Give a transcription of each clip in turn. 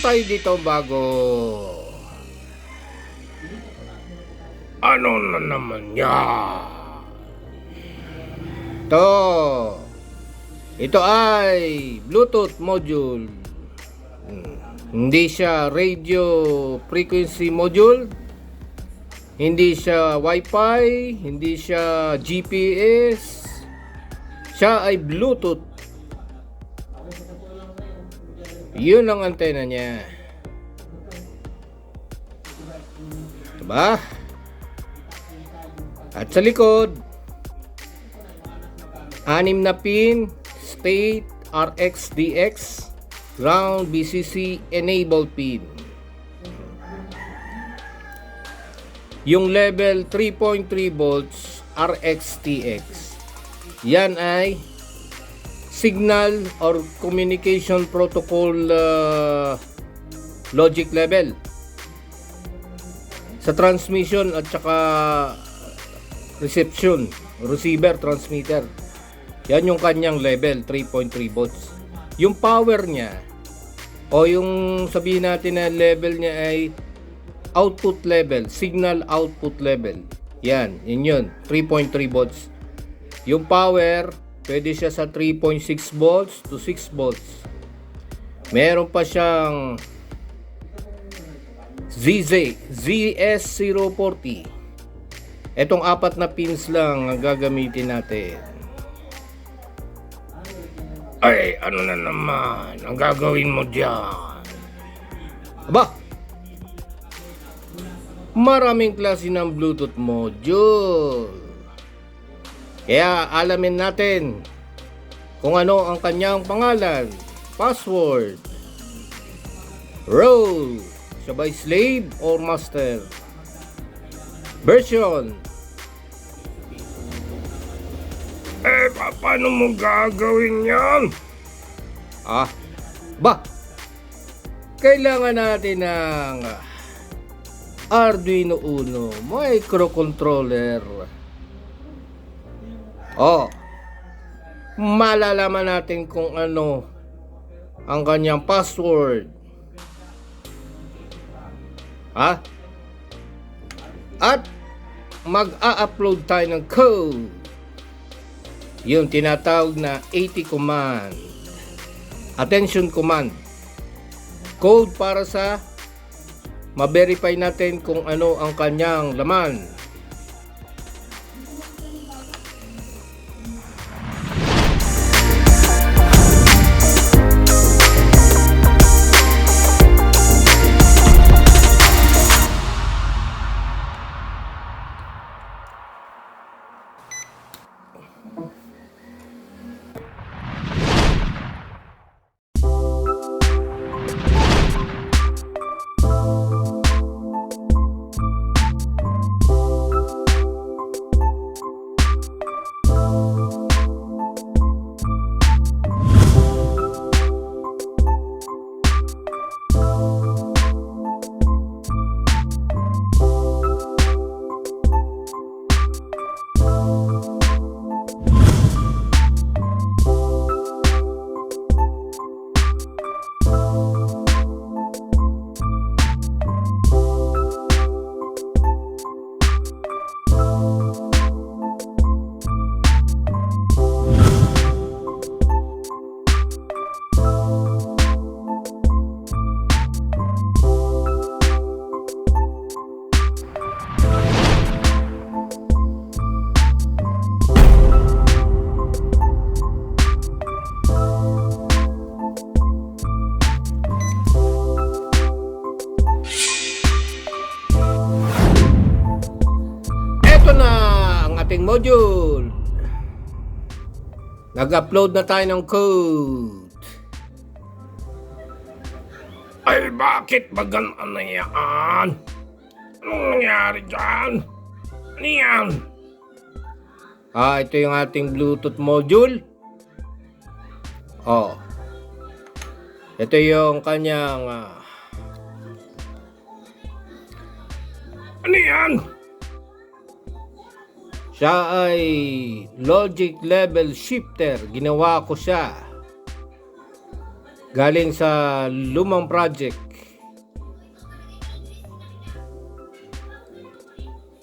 tayo dito bago. Ano na naman yan? Ito ay Bluetooth module. Hindi siya radio frequency module. Hindi siya Wi-Fi, hindi siya GPS. Siya ay Bluetooth. Yun ang antena niya. Diba? At sa likod, 6 na pin, state, RX, DX, ground, BCC, enable pin. Yung level 3.3 volts, RX, TX. Yan ay signal or communication protocol logic level. Sa transmission at saka reception, receiver, transmitter. Yan yung kanyang level, 3.3 volts. Yung power niya, o yung sabihin natin na level niya ay output level, signal output level. Yan, yun, 3.3 volts. Yung power, pwede siya sa 3.6 volts to 6 volts. Meron pa siyang ZS040. Etong 4 na pins lang ang gagamitin natin. Ay, ano na naman ang gagawin mo dyan? Aba, maraming klase ng Bluetooth module. Kaya alamin natin kung ano ang kanyang pangalan, password, role, siya ba slave or master, version. Paano mo gagawin yan? Kailangan natin ng Arduino Uno Microcontroller. Malalaman natin kung ano ang kanyang password. At mag-a-upload tayo ng code. Yung tinatawag na AT command. Attention command. Code para sa ma-verify natin kung ano ang kanyang laman. Ating module. Nag-upload na tayo ng code. Ay, bakit ba ganun na yan? Anong nangyari dyan? Ano yan? Ito yung ating Bluetooth module. Ito yung kanyang ano yan? Siya ay logic level shifter. Ginawa ko siya galing sa lumang project.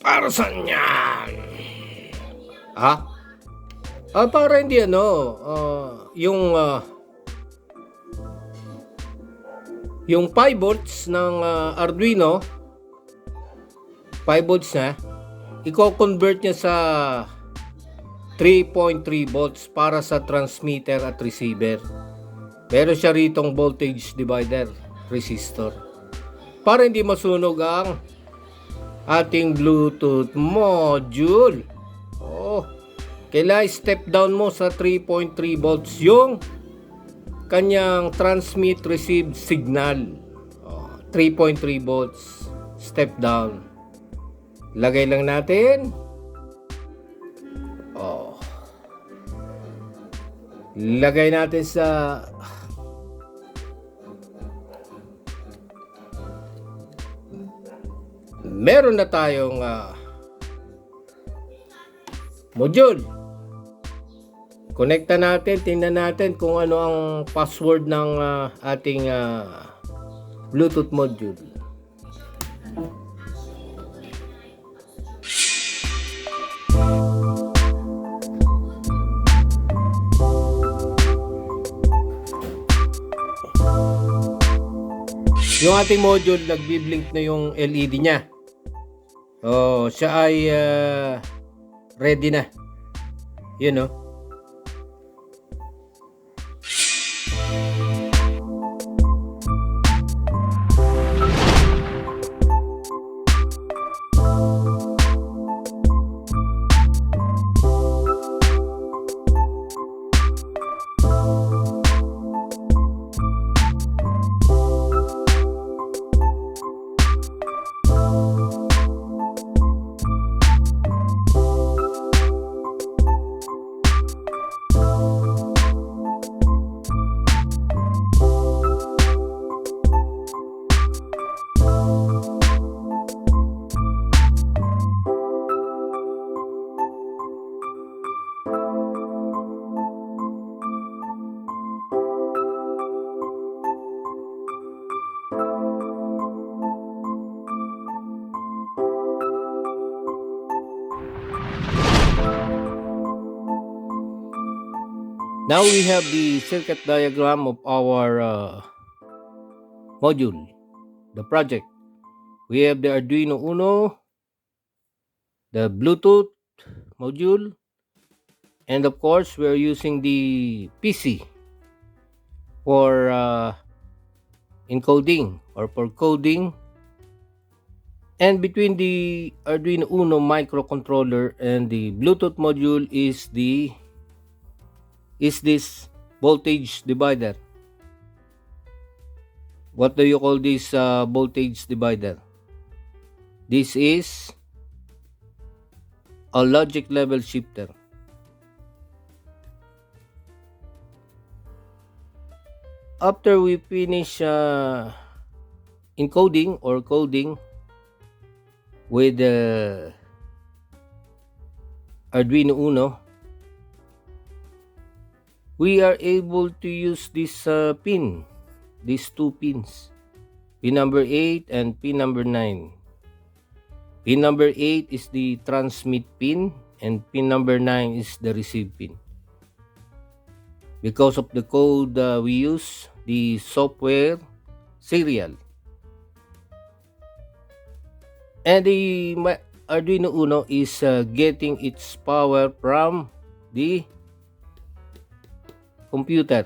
Para saan yan? Ha? Para hindi yung 5 volts ng Arduino, 5 volts na, i-convert niya sa 3.3 volts para sa transmitter at receiver. Meron siya ritong voltage divider resistor para hindi masunog ang ating Bluetooth module. Kailangan step down mo sa 3.3 volts yung kanyang transmit receive signal. 3.3 volts step down. Lagay lang natin. Lagay natin sa meron na tayong module. Connecta natin, tingnan natin kung ano ang password ng ating Bluetooth module. Yung ating module, nagbi-blink na yung LED niya. Siya ay ready na. Yun, Now we have the circuit diagram of our module, the project. We have the Arduino Uno, the Bluetooth module, and of course we're using the PC for encoding or for coding. And between the Arduino Uno Microcontroller and the Bluetooth module is this voltage divider. What do you call this voltage divider? This is a logic level shifter. After we finish encoding or coding with the Arduino Uno, we are able to use this pin, these two pins, pin number 8 and pin number 9. Pin number 8 is the transmit pin and pin number 9 is the receive pin. Because of the code we use, the software serial. And the Arduino Uno is getting its power from the computer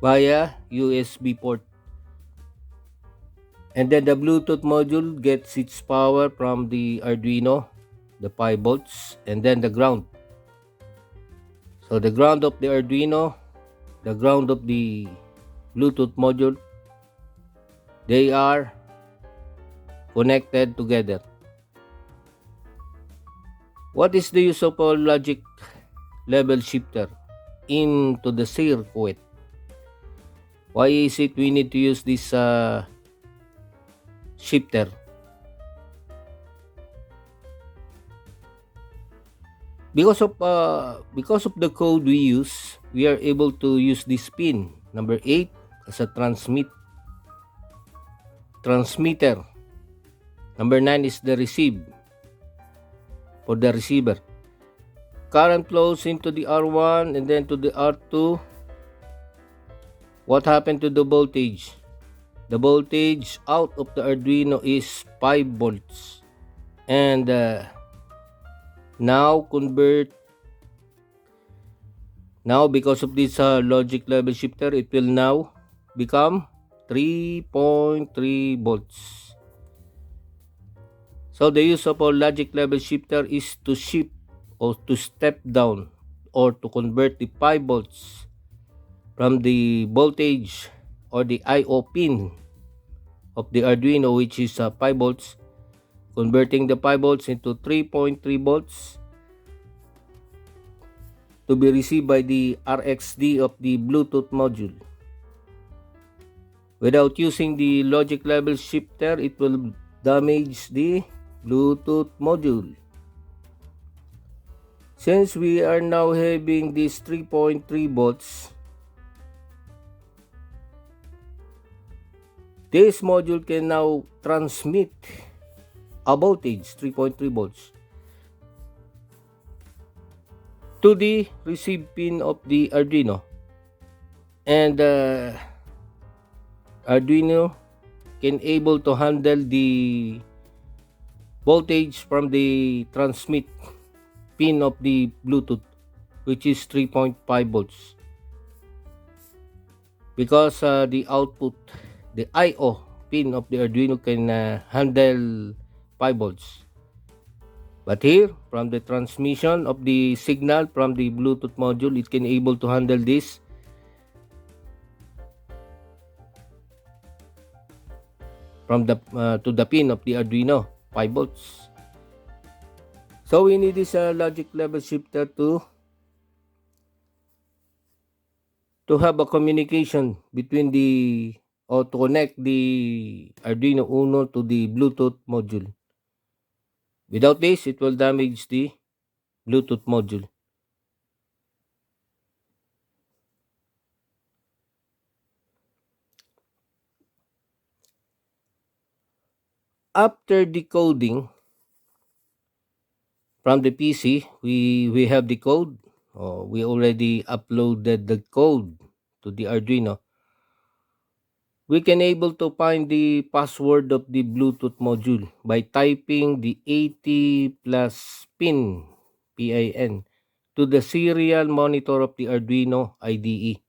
via USB port, and then the Bluetooth module gets its power from the Arduino, the 5 volts, and then the ground. So the ground of the Arduino, the ground of the Bluetooth module, they are connected together. What is the use of a logic level shifter into the circuit? Why is it we need to use this shifter? Because of the code we use, we are able to use this pin number 8 as a transmitter, Number 9 is the receive, for the receiver. Current flows into the R1 and then to the R2. What happened to the voltage? The voltage out of the Arduino is 5 volts. And now because of this logic level shifter, it will now become 3.3 volts. So the use of a logic level shifter is to shift or to step down or to convert the 5 volts from the voltage or the I/O pin of the Arduino, which is 5 volts, converting the 5 volts into 3.3 volts to be received by the RxD of the Bluetooth module. Without using the logic level shifter, it will damage the Bluetooth module. Since we are now having this 3.3 volts, this module can now transmit a voltage 3.3 volts to the receive pin of the Arduino, and Arduino can able to handle the voltage from the transmit pin of the Bluetooth, which is 3.5 volts, because the output, the I/O pin of the Arduino can handle 5 volts. But here, from the transmission of the signal from the Bluetooth module, it can able to handle this from the to the pin of the Arduino, 5 volts. So we need this logic level shifter to have a communication between the, or to connect the Arduino Uno to the Bluetooth module. Without this, it will damage the Bluetooth module. After decoding from the PC, we have the code. We already uploaded the code to the Arduino. We can able to find the password of the Bluetooth module by typing the 80 plus pin to the serial monitor of the Arduino IDE.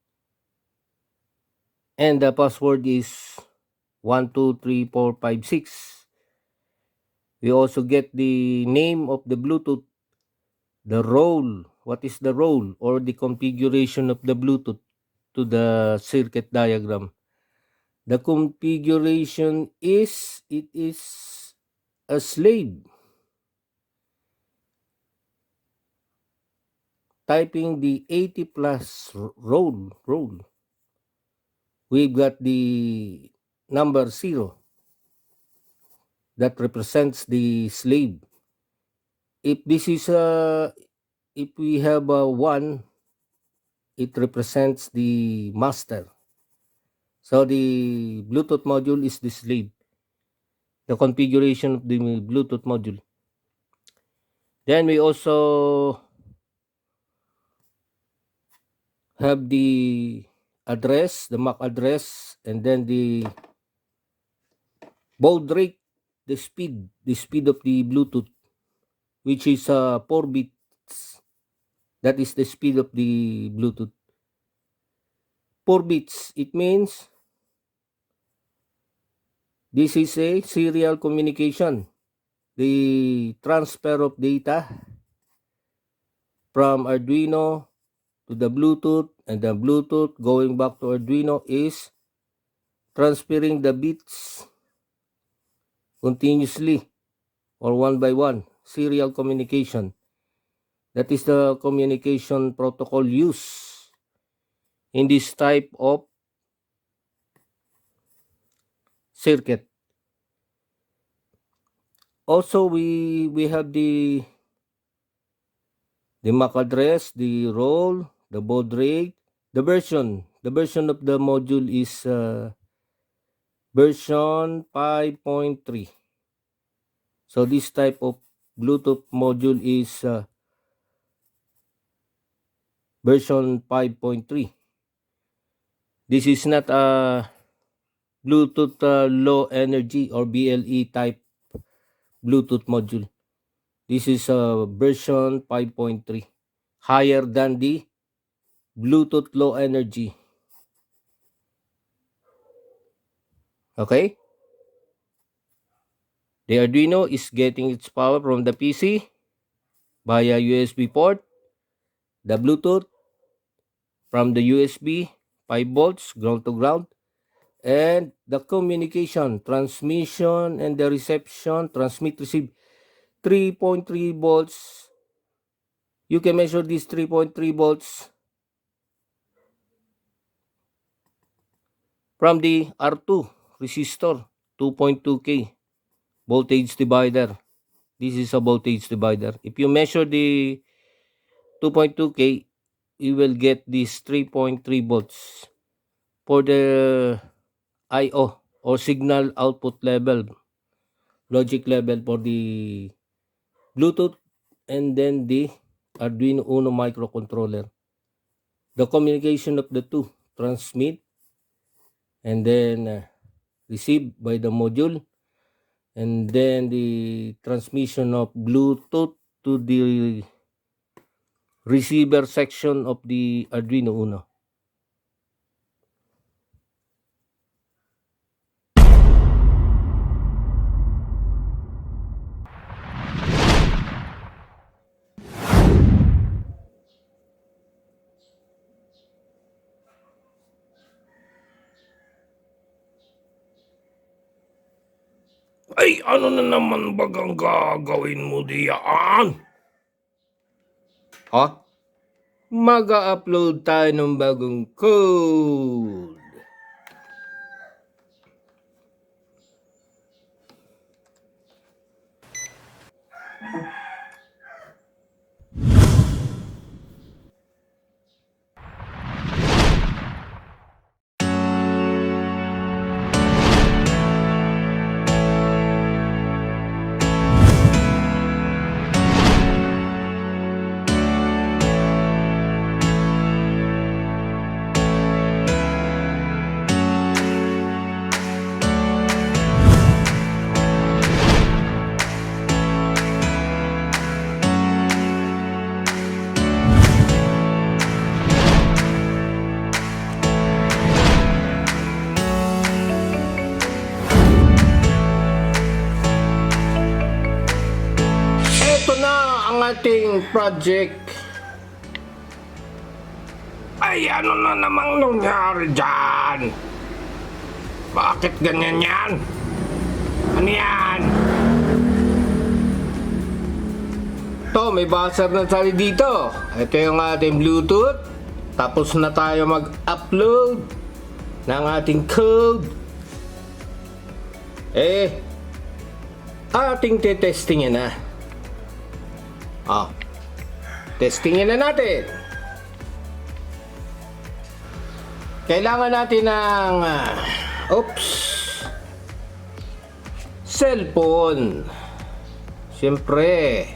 And the password is 123456. We also get the name of the Bluetooth, the role, what is the role or the configuration of the Bluetooth to the circuit diagram. The configuration is, it is a slave. Typing the 80 plus role, we've got the number 0 that represents the slave. If this is if we have a 1, it represents the master. So the Bluetooth module is the slave, the configuration of the Bluetooth module. Then we also have the address, the MAC address, and then the baud rate, the speed of the Bluetooth, which is 4 bits. That is the speed of the Bluetooth. 4 bits, it means this is a serial communication. The transfer of data from Arduino to the Bluetooth, and the Bluetooth going back to Arduino is transferring the bits continuously or one by one, serial communication. That is the communication protocol used in this type of circuit. Also, we have the MAC address, the role, the baud rate, the version. The version of the module is version 5.3. So this type of Bluetooth module is version 5.3. This is not a Bluetooth low energy or BLE type Bluetooth module. This is version 5.3, higher than the Bluetooth low energy. Okay? The Arduino is getting its power from the PC via USB port, the Bluetooth from the USB 5 volts ground to ground, and the communication, transmission, and the reception, transmit, receive 3.3 volts. You can measure this 3.3 volts from the R2 resistor, 2.2K voltage divider. This is a voltage divider. If you measure the 2.2K, you will get this 3.3 volts for the I/O or signal output level, logic level for the Bluetooth, and then the Arduino Uno Microcontroller. The communication of the two, transmit and then receive by the module, and then the transmission of Bluetooth to the receiver section of the Arduino Uno. Ay, ano na naman bagang gagawin mo diyan? Ha? Mag-upload tayo ng bagong code. Ating project. Ay, ano na namang nangyari dyan? Bakit ganyan yan? Ano yan? To, may buzzer na tayo dito. Ito yung ating Bluetooth. Tapos na tayo mag-upload ng ating code. Ating tetestingin na. Testingin na natin. Kailangan natin ng cellphone. Siyempre.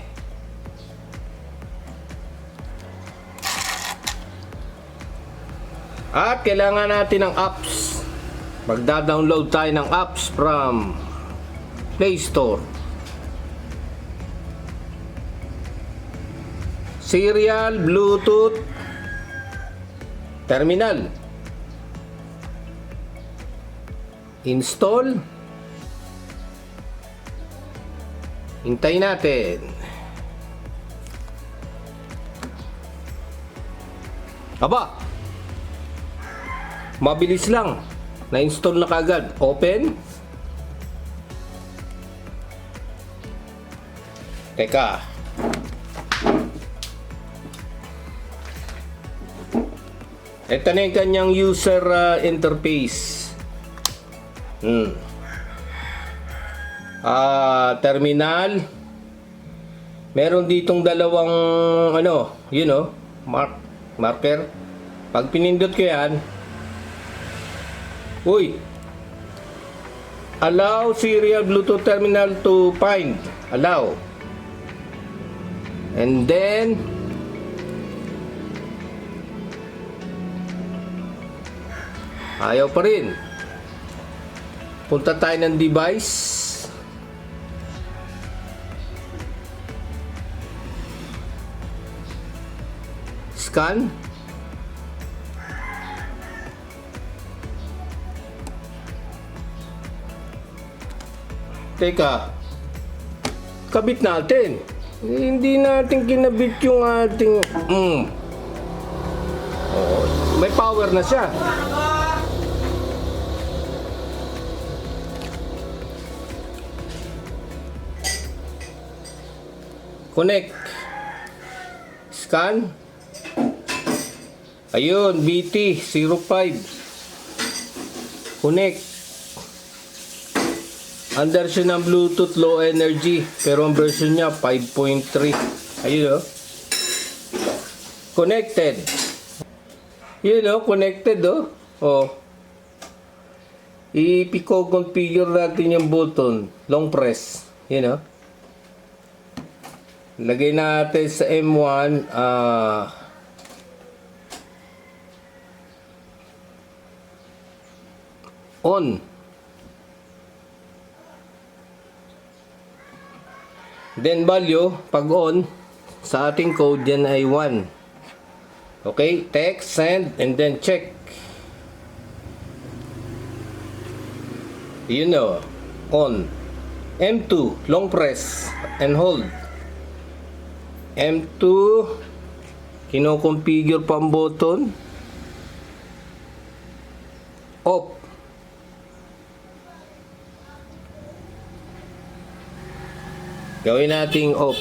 At kailangan natin ng apps. Magda-download tayo ng apps from Play Store. Serial, Bluetooth, terminal. Install. Hintayin natin. Aba, mabilis lang. Na-install na kagad. Open. Teka. Ito na yung kanyang user interface. Terminal. Meron ditong dalawang marker. Pag pinindot ko yan, allow serial Bluetooth terminal to find. Allow. And then ayaw pa rin. Punta tayo ng device. Scan. Teka, kabit natin. Hindi natin kinabit yung ating may power na siya. Connect. Scan. Ayun, BT05. Connect. Under siya ng Bluetooth low energy, pero ang version niya 5.3. Ayun, connected. Yun, connected, i-configure natin yung button, long press. Yun, lagay natin sa M1 on. Then value, pag on, sa ating code yan ay 1. Okay, text, send, and then check. You know, on. M2, long press, and hold. M2, kino-configure pa ang button. Off. Gawin nating off.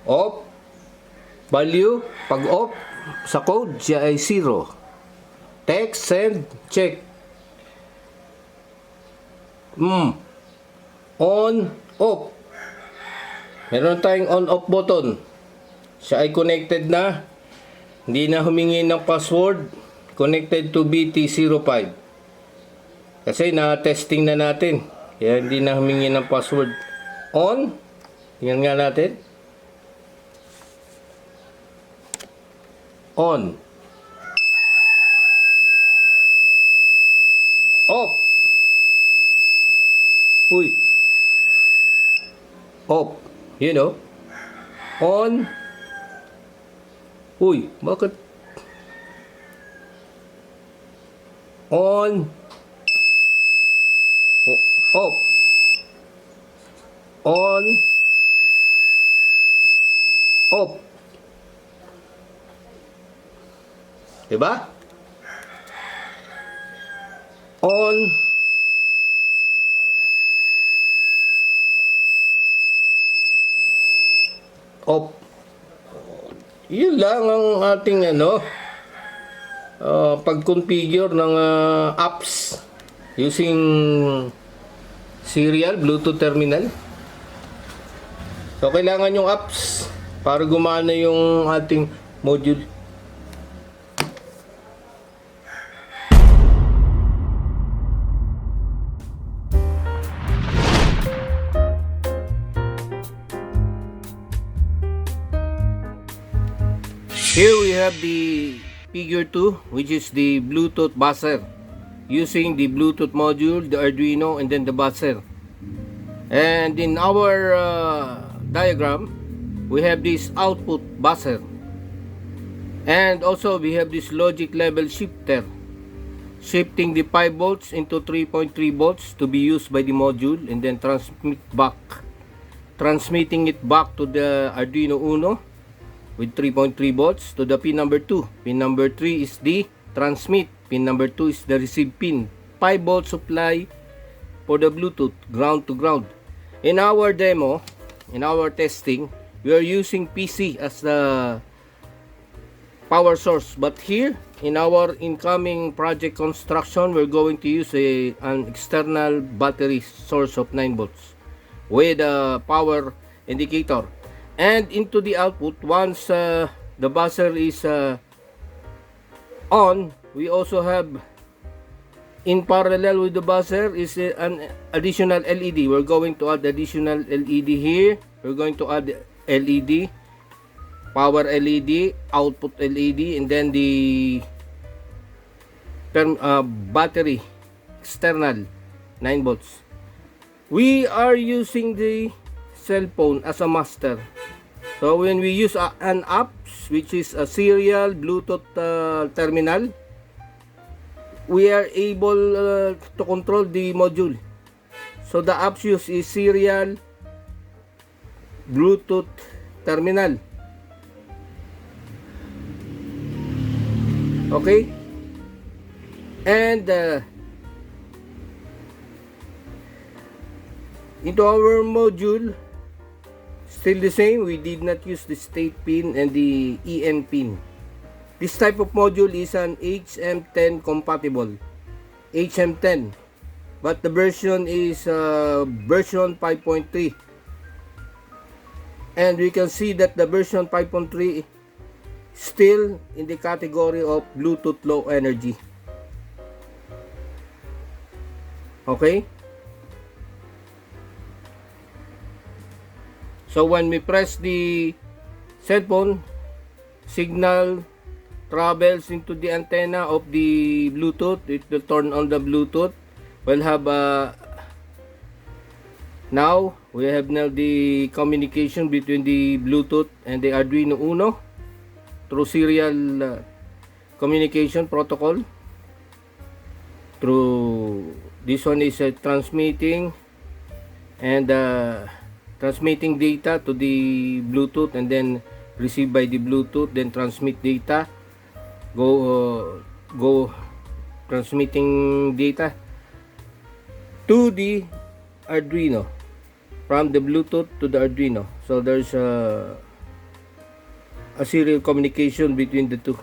Off. Value, pag off, sa code, siya ay 0. Text, send, check. On, off. Meron tayong on-off button. Siya ay connected na. Hindi na humingi ng password. Connected to BT05. Kasi na-testing na natin. Kaya hindi na humingi ng password. On. Tingnan nga natin. On. Off. Uy. Off. On. Uy, bakit? On. Off. On. Off. Diba? On. Off. Yun lang ang ating pag-configure ng apps using serial Bluetooth terminal. So kailangan yung apps para gumana yung ating module. Here we have the figure 2, which is the Bluetooth buzzer, using the Bluetooth module, the Arduino, and then the buzzer. And in our diagram, we have this output buzzer, and also we have this logic level shifter, shifting the 5 volts into 3.3 volts to be used by the module, and then transmitting it back to the Arduino Uno with 3.3 volts to the pin number 2. Pin number 3 is the transmit. Pin number 2 is the receive pin. 5 volt supply for the Bluetooth, ground to ground. In our demo, in our testing, we are using PC as the power source. But here, in our incoming project construction, we're going to use an external battery source of 9 volts with a power indicator. And into the output, once the buzzer is on, we also have in parallel with the buzzer is an additional LED. We're going to add additional LED here. We're going to add LED, power LED, output LED, and then the battery external 9 volts. We are using the cell phone as a master. So when we use an app, which is a serial Bluetooth terminal, we are able to control the module. So the apps used is serial Bluetooth terminal. Okay, and into our module, still the same. We did not use the state pin and the EN pin. This type of module is an HM-10 compatible, HM-10, but the version is version 5.3, and we can see that the version 5.3 still in the category of Bluetooth low energy. Okay, so when we press the cell phone, signal travels into the antenna of the Bluetooth. It will turn on the Bluetooth. We'll have now the communication between the Bluetooth and the Arduino Uno through serial communication protocol. Through this one is transmitting and transmitting data to the Bluetooth, and then received by the Bluetooth, then transmit data, go transmitting data to the Arduino, from the Bluetooth to the Arduino. So there's a serial communication between the two.